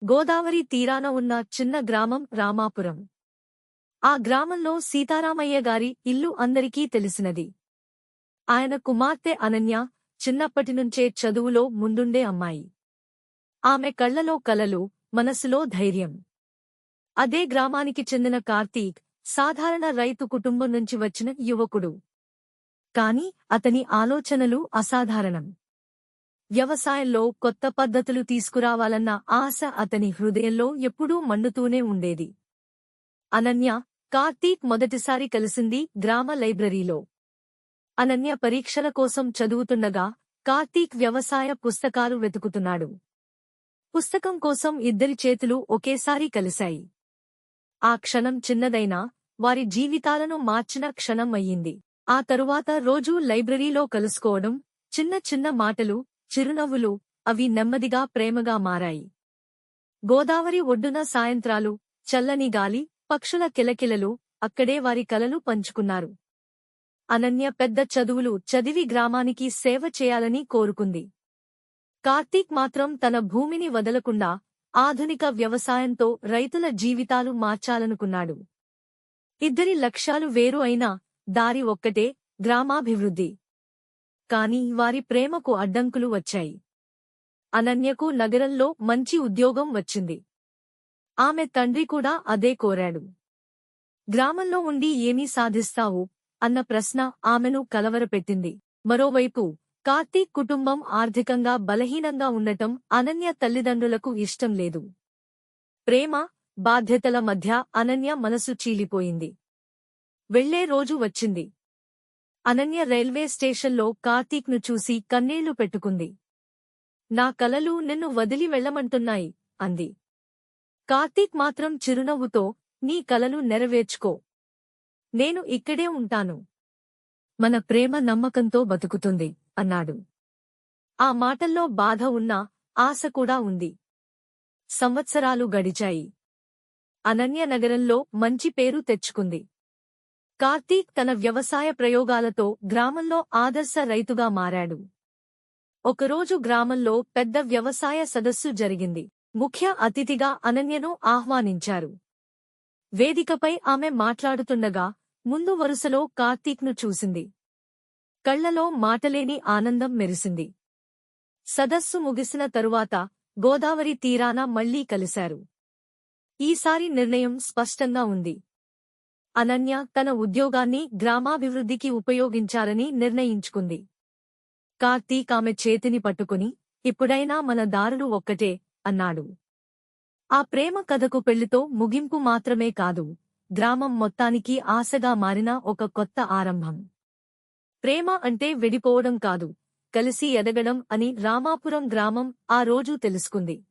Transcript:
గోదావరి తీరాన ఉన్న చిన్న గ్రామం రామాపురం. ఆ గ్రామంలో సీతారామయ్య గారి ఇల్లు అందరికీ తెలిసినది. ఆయన కుమార్తె అనన్య చిన్నప్పటినుంచే చదువులో ముందుండే అమ్మాయి. ఆమె కళ్లలో కలలు, మనసులో ధైర్యం. అదే గ్రామానికి చెందిన కార్తీక్ సాధారణ రైతు కుటుంబం నుంచి వచ్చిన యువకుడు. కాని అతని ఆలోచనలు అసాధారణం. వ్యవసాయంలో కొత్త పద్ధతులు తీసుకురావాలన్న ఆశ అతని హృదయంలో ఎప్పుడూ మండుతూనే ఉండేది. అనన్య, కార్తీక్ మొదటిసారి కలిసింది గ్రామ లైబ్రరీలో. అనన్య పరీక్షల కోసం చదువుతుండగా కార్తీక్ వ్యవసాయ పుస్తకాలు వెతుకుతున్నాడు. పుస్తకం కోసం ఇద్దరి చేతులు ఒకేసారి కలిశాయి. ఆ క్షణం చిన్నదైనా వారి జీవితాలను మార్చిన క్షణం అయ్యింది. ఆ తరువాత రోజూ లైబ్రరీలో కలుసుకోవడం, చిన్న చిన్న మాటలు, చిరునవ్వులు, అవి నెమ్మదిగా ప్రేమగా మారాయి. గోదావరి ఒడ్డున సాయంత్రాలు, చల్లని గాలి, పక్షుల కిలకిలలు, అక్కడే వారి కలలు పంచుకున్నారు. అనన్య పెద్ద చదువులు చదివి గ్రామానికి సేవ చేయాలని కోరుకుంది. కార్తీక్ మాత్రం తన భూమిని వదలకుండా ఆధునిక వ్యవసాయంతో రైతుల జీవితాలు మార్చాలనుకున్నాడు. ఇద్దరి లక్ష్యాలు వేరు అయినా దారి ఒక్కటే, గ్రామాభివృద్ధి. కాని వారి ప్రేమకు అడ్డంకులు వచ్చాయి. అనన్యకు నగరంలో మంచి ఉద్యోగం వచ్చింది. ఆమె తండ్రి కూడా అదే కోరాడు. గ్రామంలో ఉండి ఏమీ సాధిస్తావు అన్న ప్రశ్న ఆమెను కలవరపెట్టింది. మరోవైపు కార్తీక్ కుటుంబం ఆర్థికంగా బలహీనంగా ఉండటం అనన్య తల్లిదండ్రులకు ఇష్టం లేదు. ప్రేమ, బాధ్యతల మధ్య అనన్య మనసు చీలిపోయింది. వెళ్లే రోజు వచ్చింది. అనన్య రైల్వే స్టేషన్లో కార్తీక్ను చూసి కన్నీళ్లు పెట్టుకుంది. నా కలలు నిన్ను వదిలి వెళ్లమంటున్నాయి అంది. కార్తీక్ మాత్రం చిరునవ్వుతో, నీ కలలు నెరవేర్చుకో. నేను ఇక్కడే ఉంటాను. మన ప్రేమ నమ్మకంతో బతుకుతుంది అన్నాడు. ఆ మాటల్లో బాధ ఉన్నా ఆశ కూడా ఉంది. సంవత్సరాలు గడిచాయి. అనన్య నగరంలో మంచి పేరు తెచ్చుకుంది. కార్తీక్ తన వ్యవసాయ ప్రయోగాలతో గ్రామంలో ఆదర్శ రైతుగా మారాడు. ఒకరోజు గ్రామంలో పెద్ద వ్యవసాయ సదస్సు జరిగింది. ముఖ్య అతిథిగా అనన్యను ఆహ్వానించారు. వేదికపై ఆమె మాట్లాడుతుండగా ముందు వరుసలో కార్తీక్ను చూసింది. కళ్లలో మాటలేని ఆనందం మెరిసింది. సదస్సు ముగిసిన తరువాత గోదావరి తీరాన మళ్లీ కలిశారు. ఈసారి నిర్ణయం స్పష్టంగా ఉంది. అనన్య తన ఉద్యోగాన్ని గ్రామాభివృద్ధికి ఉపయోగించాలని నిర్ణయించుకుంది. కార్తీక్ ఆమె చేతిని పట్టుకుని, ఇప్పుడైనా మన దారులు ఒక్కటే అన్నాడు. ఆ ప్రేమ కథకు పెళ్లితో ముగింపు మాత్రమే కాదు, గ్రామం మొత్తానికి ఆశగా మారిన ఒక కొత్త ఆరంభం. ప్రేమ అంటే విడిపోవడం కాదు, కలిసి ఎదగడం అని రామాపురం గ్రామం ఆ రోజు తెలుసుకుంది.